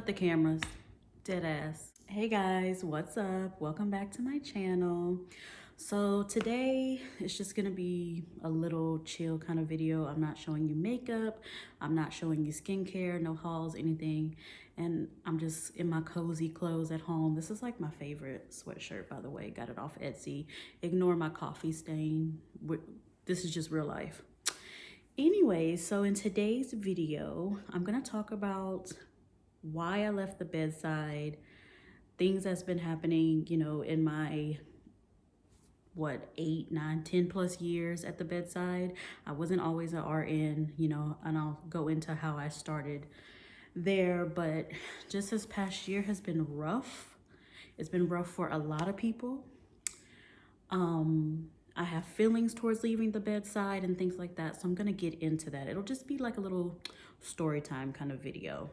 cut the cameras. Dead ass. Hey guys, what's up? Welcome back to my channel. So today it's just gonna be a little chill kind of video. I'm not showing you makeup. I'm not showing you skincare, no hauls, anything. And I'm just in my cozy clothes at home. This is like my favorite sweatshirt, by the way. Got it off Etsy. Ignore my coffee stain. This is just real life. Anyway, so in today's video, I'm gonna talk about why I left the bedside, things that's been happening, in my 8, 9, 10 plus years at the bedside. I wasn't always an RN, and I'll go into how I started there, but just this past year has been rough. It's been rough for a lot of people. I have feelings towards leaving the bedside and things like that, so I'm gonna get into that. It'll just be like a little story time kind of video.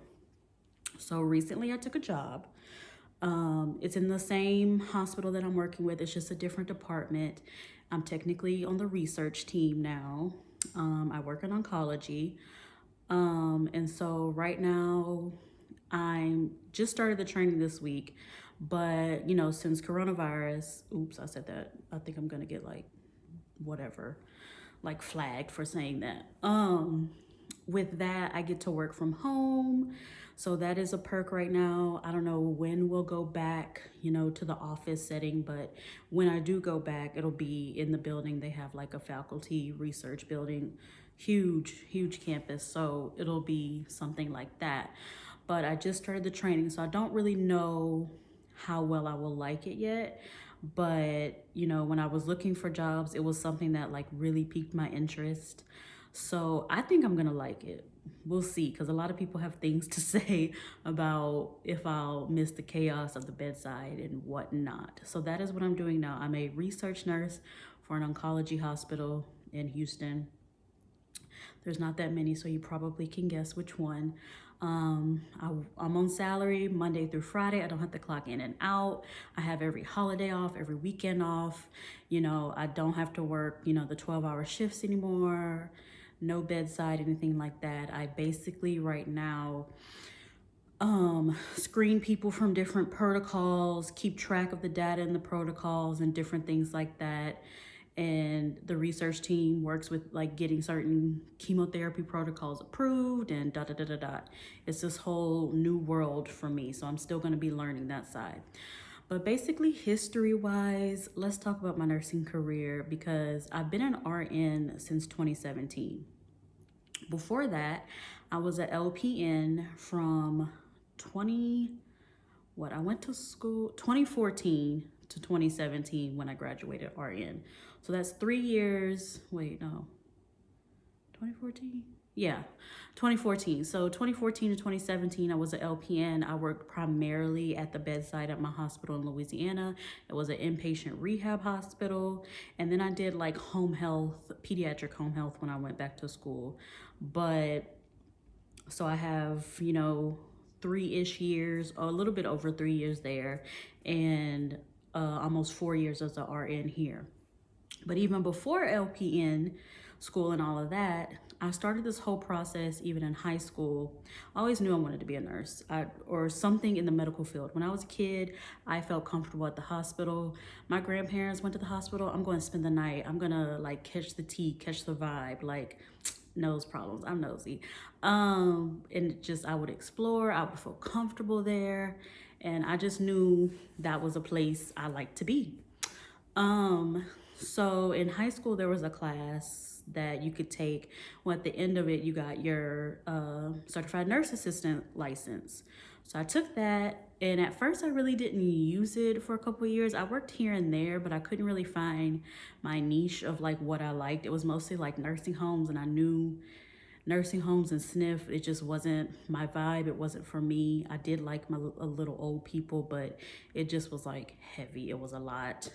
So recently I took a job. It's in the same hospital that I'm working with. It's just a different department. I'm technically on the research team now. I work in oncology. And so right now I'm just started the training this week, but since coronavirus, oops, I said that. I think I'm gonna get flagged for saying that. With that, I get to work from home. So that is a perk right now. I don't know when we'll go back, to the office setting, but when I do go back, it'll be in the building. They have like a faculty research building, huge campus. So it'll be something like that. But I just started the training, so I don't really know how well I will like it yet. But, when I was looking for jobs, it was something that like really piqued my interest. So I think I'm gonna like it. We'll see, because a lot of people have things to say about if I'll miss the chaos of the bedside and whatnot. So that is what I'm doing now. I'm a research nurse for an oncology hospital in Houston. There's not that many, so you probably can guess which one. I'm on salary Monday through Friday. I don't have to clock in and out. I have every holiday off, every weekend off. I don't have to work, the 12-hour shifts anymore. No bedside, anything like that. I basically right now screen people from different protocols, keep track of the data in the protocols and different things like that. And the research team works with like getting certain chemotherapy protocols approved and da da da da da. It's this whole new world for me, so I'm still going to be learning that side. But basically, history wise, let's talk about my nursing career, because I've been an RN since 2017. Before that, I was an LPN from I went to school 2014 to 2017 when I graduated RN. So that's 3 years. Wait, no. 2014? Yeah, 2014. So 2014 to 2017, I was an LPN. I worked primarily at the bedside at my hospital in Louisiana. It was an inpatient rehab hospital. And then I did like home health, pediatric home health when I went back to school. But so I have, 3-ish years, or a little bit over 3 years there, and almost 4 years as an RN here. But even before LPN school and all of that, I started this whole process even in high school. I always knew I wanted to be a nurse or something in the medical field. When I was a kid, I felt comfortable at the hospital. My grandparents went to the hospital. I'm going to spend the night. I'm going to like catch the tea, catch the vibe, like nose problems. I'm nosy. And just I would explore. I would feel comfortable there. And I just knew that was a place I liked to be. So in high school, there was a class that you could take. Well, at the end of it, you got your certified nurse assistant license. So I took that, and at first I really didn't use it for a couple of years. I worked here and there, but I couldn't really find my niche of like what I liked. It was mostly like nursing homes, and I knew nursing homes and SNF, it just wasn't my vibe. It wasn't for me. I did like a little old people, but it just was like heavy. It was a lot,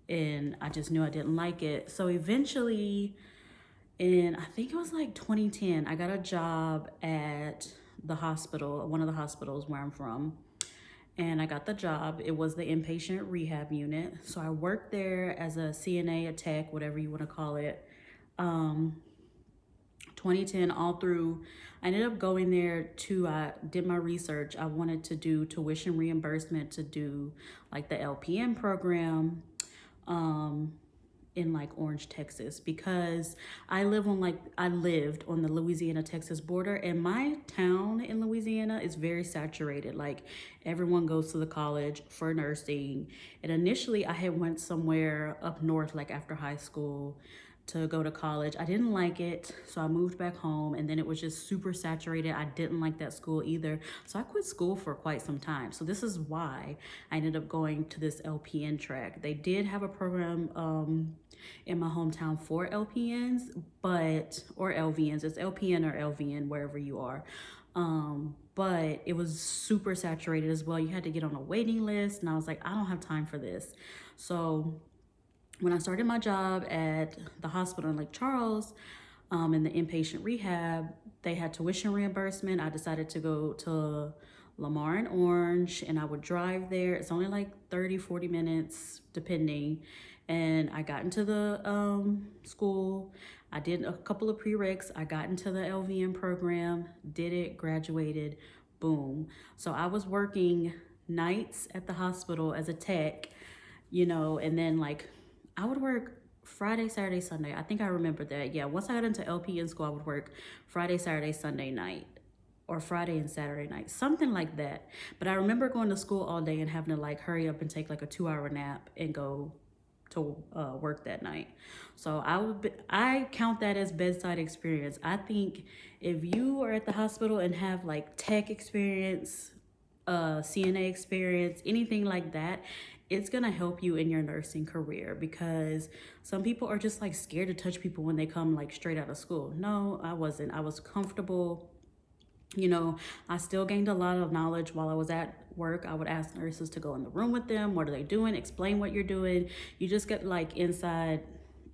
and I just knew I didn't like it. So eventually, I think it was like 2010, I got a job at the hospital, one of the hospitals where I'm from. And I got the job. It was the inpatient rehab unit. So I worked there as a CNA, a tech, whatever you want to call it, 2010 all through. I ended up going there to did my research. I wanted to do tuition reimbursement to do like the LPN program um in like Orange, Texas, because I lived on the Louisiana Texas border, and my town in Louisiana is very saturated. Like everyone goes to the college for nursing. And initially I had went somewhere up north like after high school to go to college. I didn't like it, so I moved back home, and then it was just super saturated. I didn't like that school either, so I quit school for quite some time. So this is why I ended up going to this LPN track. They did have a program in my hometown for LPNs, but or LVNs. It's LPN or LVN wherever you are. But it was super saturated as well. You had to get on a waiting list, and I was like, I don't have time for this. So when I started my job at the hospital in Lake Charles, in the inpatient rehab, they had tuition reimbursement. I decided to go to Lamar and Orange, and I would drive there. It's only like 30, 40 minutes, depending. And I got into the school. I did a couple of prereqs. I got into the LVN program, did it, graduated, boom. So I was working nights at the hospital as a tech, and then like I would work Friday, Saturday, Sunday. I think I remember that. Yeah, once I got into LPN school, I would work Friday, Saturday, Sunday night, or Friday and Saturday night, something like that. But I remember going to school all day and having to like hurry up and take like a 2-hour nap and go to work that night. So I count that as bedside experience. I think if you are at the hospital and have like tech experience, CNA experience, anything like that, it's gonna help you in your nursing career, because some people are just like scared to touch people when they come like straight out of school. No, I wasn't. I was comfortable. I still gained a lot of knowledge while I was at work. I would ask nurses to go in the room with them. What are they doing? Explain what you're doing. You just get like inside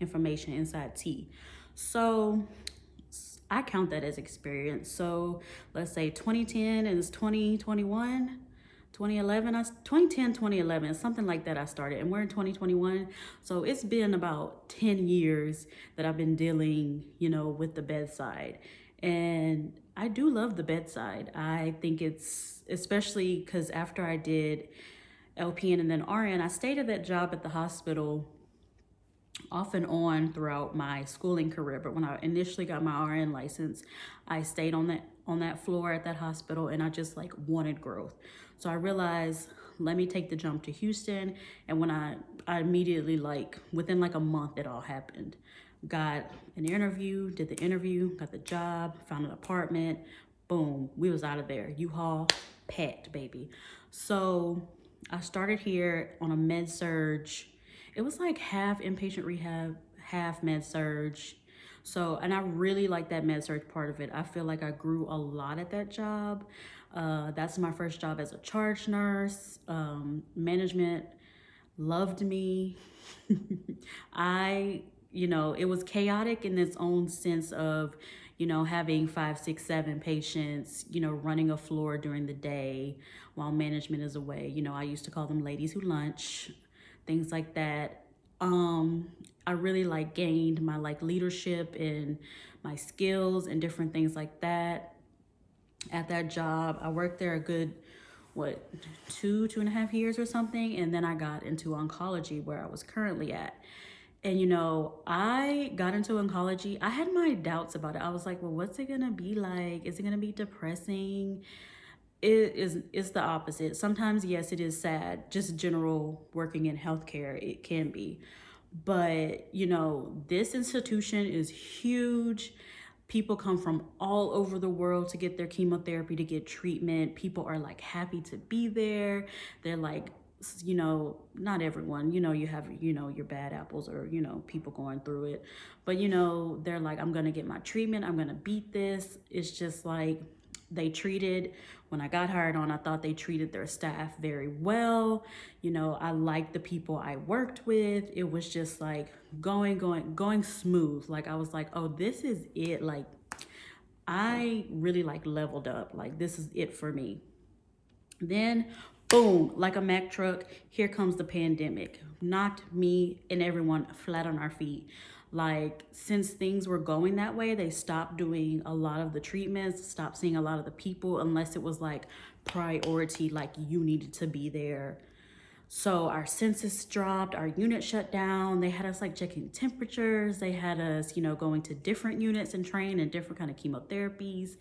information, inside tea. So I count that as experience. So let's say 2010 and it's 2021. 2011, 2010, 2011, something like that I started, and we're in 2021. So it's been about 10 years that I've been dealing, with the bedside. And I do love the bedside. I think it's, especially because after I did LPN and then RN, I stayed at that job at the hospital off and on throughout my schooling career. But when I initially got my RN license, I stayed on that floor at that hospital, and I just like wanted growth. So I realized, let me take the jump to Houston. And when I immediately, like within like a month, it all happened. Got an interview, did the interview, got the job, found an apartment, boom, we was out of there. U-Haul packed, baby. So I started here on a med surge. It was like half inpatient rehab, half med surge. So, and I really like that med surge part of it. I feel like I grew a lot at that job. That's my first job as a charge nurse. Management loved me. It was chaotic in its own sense of, having 5, 6, 7 patients, running a floor during the day while management is away. I used to call them ladies who lunch, things like that. I really like gained my like leadership and my skills and different things like that at that job. I worked there a good, 2.5 years or something. And then I got into oncology, where I was currently at. And, I got into oncology. I had my doubts about it. I was like, well, what's it gonna be like? Is it gonna be depressing? It's the opposite. Sometimes, yes, it is sad. Just general working in healthcare, it can be. But, this institution is huge. People come from all over the world to get their chemotherapy, to get treatment. People are like happy to be there. They're like, not everyone, you have, your bad apples, or, people going through it. But, they're like, I'm going to get my treatment. I'm going to beat this. It's just like when I got hired on, I thought they treated their staff very well. I liked the people I worked with. It was just like going smooth. Like I was like, oh, this is it. Like I really like leveled up. Like this is it for me. Then boom, like a Mack truck, here comes the pandemic. Knocked me and everyone flat on our feet. Like, since things were going that way, they stopped doing a lot of the treatments, stopped seeing a lot of the people, unless it was like priority, like you needed to be there. So our census dropped, our unit shut down. They had us like checking temperatures. They had us, going to different units and train in different kind of chemotherapies.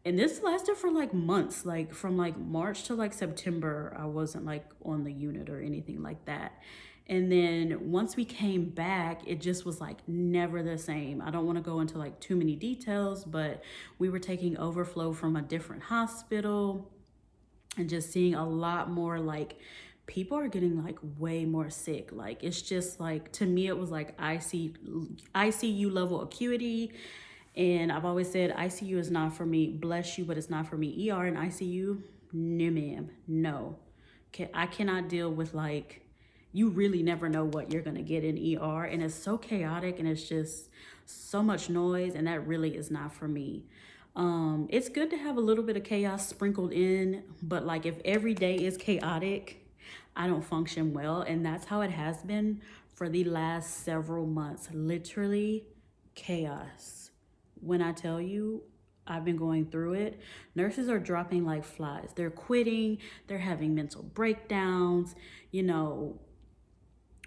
And this lasted for like months, like from like March to like September. I wasn't like on the unit or anything like that. And then once we came back, it just was like never the same. I don't want to go into like too many details, but we were taking overflow from a different hospital and just seeing a lot more like people are getting like way more sick. Like it's just like, to me it was like ICU level acuity. And I've always said ICU is not for me. Bless you, but it's not for me. ER and ICU, no ma'am, no. Okay, I cannot deal with like, you really never know what you're gonna get in ER, and it's so chaotic and it's just so much noise, and that really is not for me. It's good to have a little bit of chaos sprinkled in, but like if every day is chaotic, I don't function well. And that's how it has been for the last several months. Literally chaos. When I tell you, I've been going through it. Nurses are dropping like flies. They're quitting, they're having mental breakdowns.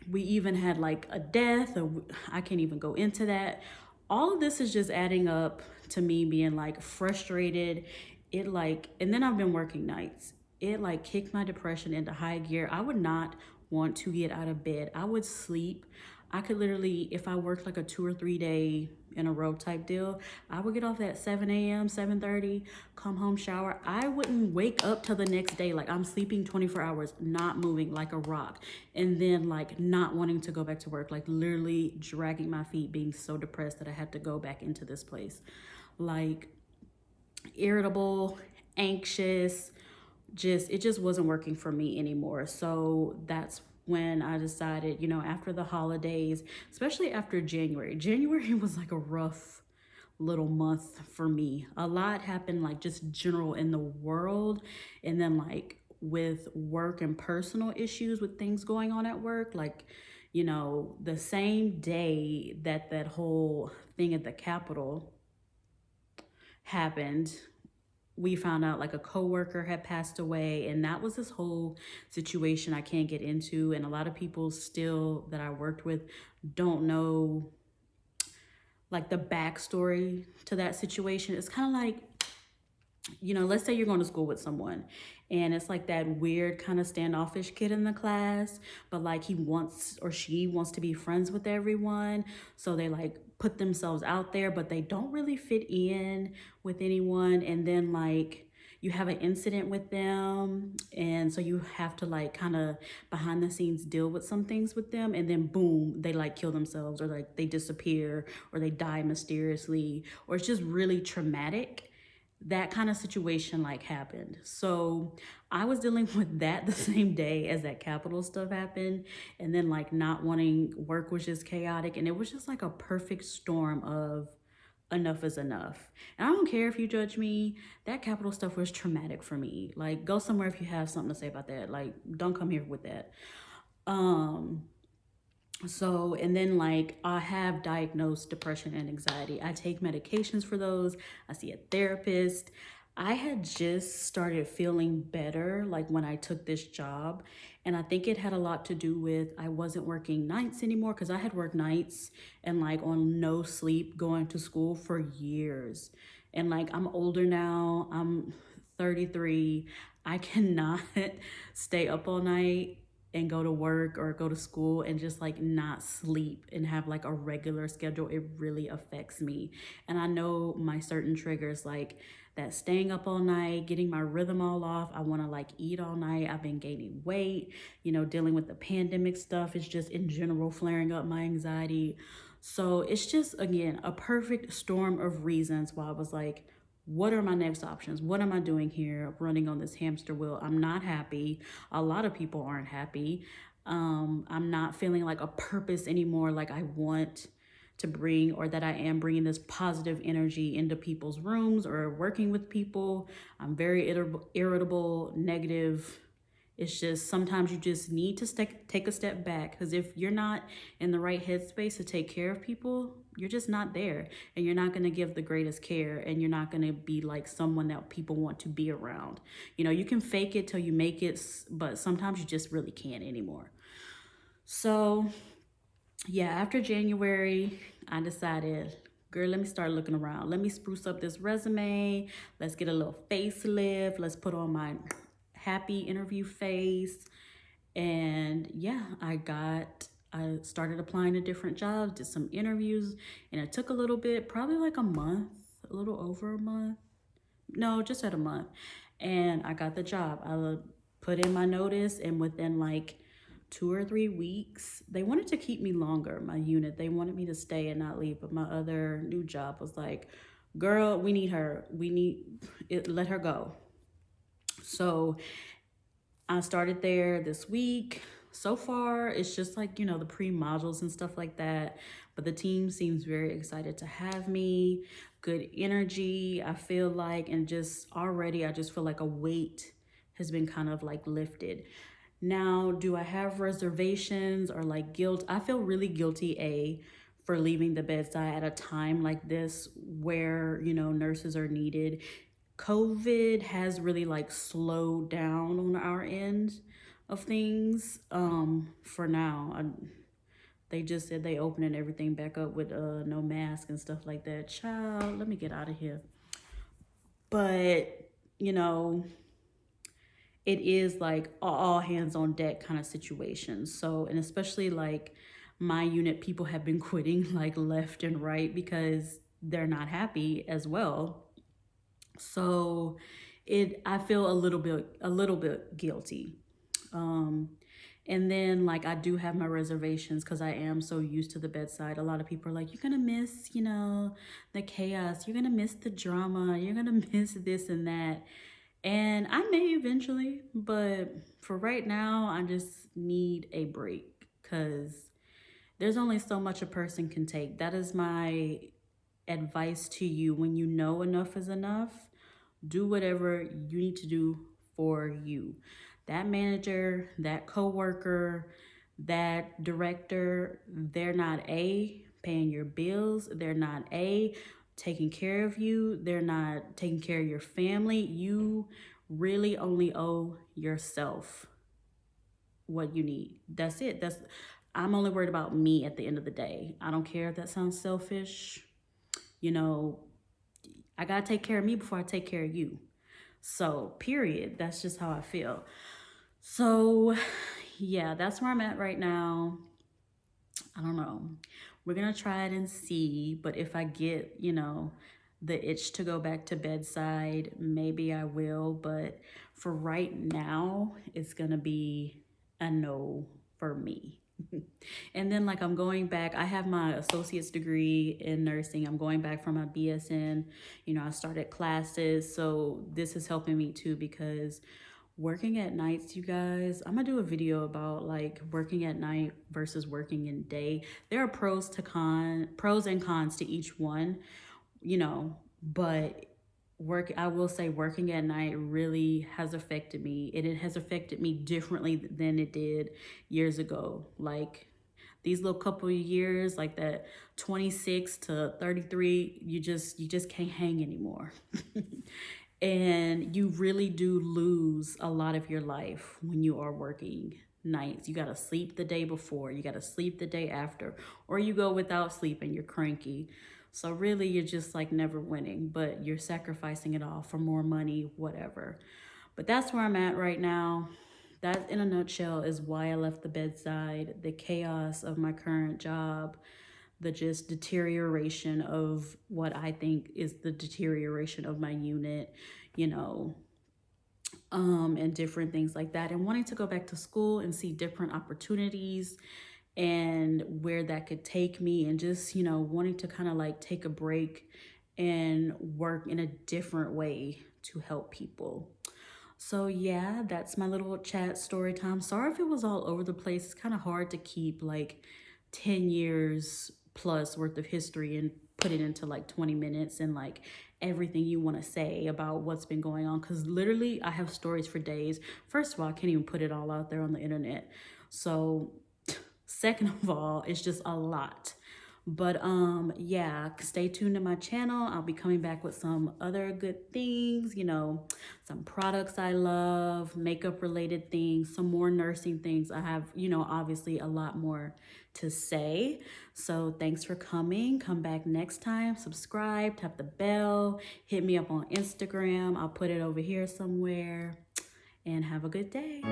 We even had like a death, or I can't even go into that. All of this is just adding up to me being like frustrated. And then I've been working nights. It like kicked my depression into high gear. I would not want to get out of bed. I would sleep. I could literally, if I worked like a 2 or 3 day in a row type deal, I would get off at 7 a.m., 7:30, come home, shower. I wouldn't wake up till the next day. Like I'm sleeping 24 hours, not moving like a rock. And then like not wanting to go back to work, like literally dragging my feet, being so depressed that I had to go back into this place. Like irritable, anxious, it just wasn't working for me anymore. So that's when I decided, after the holidays, especially after January was like a rough little month for me. A lot happened, like just general in the world, and then like with work and personal issues with things going on at work. Like, the same day that that whole thing at the Capitol happened, we found out like a coworker had passed away, and that was this whole situation I can't get into. And a lot of people still that I worked with don't know like the backstory to that situation. It's kind of like, let's say you're going to school with someone, and it's like that weird kind of standoffish kid in the class, but like he wants or she wants to be friends with everyone. So they like put themselves out there, but they don't really fit in with anyone. And then like you have an incident with them, and so you have to like kind of behind the scenes deal with some things with them, and then boom, they like kill themselves, or like they disappear, or they die mysteriously, or it's just really traumatic. That kind of situation like happened. So I was dealing with that the same day as that Capitol stuff happened. And then like not wanting work was just chaotic. And it was just like a perfect storm of enough is enough. And I don't care if you judge me. That Capitol stuff was traumatic for me. Like go somewhere if you have something to say about that. Like don't come here with that. So, and then like I have diagnosed depression and anxiety. I take medications for those. I see a therapist. I had just started feeling better like when I took this job. And I think it had a lot to do with I wasn't working nights anymore, because I had worked nights and like on no sleep going to school for years. And like I'm older now, I'm 33. I cannot stay up all night and go to work or go to school and just like not sleep and have like a regular schedule. It really affects me. And I know my certain triggers, like that staying up all night, getting my rhythm all off. I want to like eat all night. I've been gaining weight, dealing with the pandemic stuff. It's just in general flaring up my anxiety. So it's just, again, a perfect storm of reasons why I was like, what are my next options? What am I doing here running on this hamster wheel? I'm not happy. A lot of people aren't happy. I'm not feeling like a purpose anymore, like I want to bring, or that I am bringing this positive energy into people's rooms or working with people. I'm very irritable, negative, It's just sometimes you just need to take a step back, because if you're not in the right headspace to take care of people, you're just not there, and you're not going to give the greatest care, and you're not going to be like someone that people want to be around. You know, you can fake it till you make it, but sometimes you just really can't anymore. So, yeah, after January, I decided, girl, let me start looking around. Let me spruce up this resume. Let's get a little facelift. Let's put on my happy interview face. And yeah, I started applying to different jobs, did some interviews, and it took a little bit, probably like a month, a little over a month. No, just at a month. And I got the job. I put in my notice, and within like 2 or 3 weeks, they wanted to keep me longer, my unit. They wanted me to stay and not leave. But my other new job was like, girl, we need her. We need it, let her go. So I started there this week. So far, it's just like, the pre modules and stuff like that. But the team seems very excited to have me. Good energy, I feel like. And just already, I just feel like a weight has been kind of like lifted. Now, do I have reservations or like guilt? I feel really guilty, for leaving the bedside at a time like this where, nurses are needed. COVID has really like slowed down on our end of things. For now, they just said they opening everything back up with no mask and stuff like that. Child, let me get out of here. But you know, it is like all hands on deck kind of situation. So, and especially like my unit, people have been quitting like left and right because they're not happy as well. So I feel a little bit guilty. Um and then like I do have my reservations because I am so used to the bedside. A lot of people are like, you're gonna miss, the chaos, you're gonna miss the drama, you're gonna miss this and that. And I may eventually, but for right now, I just need a break because there's only so much a person can take. That is my advice to you. When you know enough is enough, do whatever you need to do for you. That manager, that coworker, that director, they're not paying your bills. They're not taking care of you. They're not taking care of your family. You really only owe yourself what you need. That's it. I'm only worried about me at the end of the day. I don't care if that sounds selfish. You know, I got to take care of me before I take care of you. So, period. That's just how I feel. So, yeah, that's where I'm at right now. I don't know. We're going to try it and see. But if I get, the itch to go back to bedside, maybe I will. But for right now, it's going to be a no for me. And then like I'm going back, I have my associate's degree in nursing. I'm going back for my BSN. I started classes. So this is helping me too, because working at nights, you guys, I'm gonna do a video about like working at night versus working in day. There are pros and cons to each one, but I will say working at night really has affected me, and it has affected me differently than it did years ago. Like these little couple of years, like that 26 to 33, you just can't hang anymore. And you really do lose a lot of your life when you are working nights. You got to sleep the day before, you got to sleep the day after, or you go without sleep and you're cranky. So really you're just like never winning, but you're sacrificing it all for more money, whatever. But that's where I'm at right now. That in a nutshell is why I left the bedside, the chaos of my current job, the just deterioration of what I think is the deterioration of my unit, you know, and different things like that, and wanting to go back to school and see different opportunities and where that could take me, and just, wanting to kind of like take a break and work in a different way to help people. So yeah, that's my little chat story time. Sorry if it was all over the place. It's kind of hard to keep like 10 years plus worth of history and put it into like 20 minutes and like everything you want to say about what's been going on. Because literally, I have stories for days. First of all, I can't even put it all out there on the internet. So, second of all, it's just a lot. But yeah, stay tuned to my channel. I'll be coming back with some other good things, you know, some products I love, makeup related things, some more nursing things. I have, you know, obviously a lot more to say. So thanks for coming. Come back next time. Subscribe, tap the bell, hit me up on Instagram. I'll put it over here somewhere, and have a good day.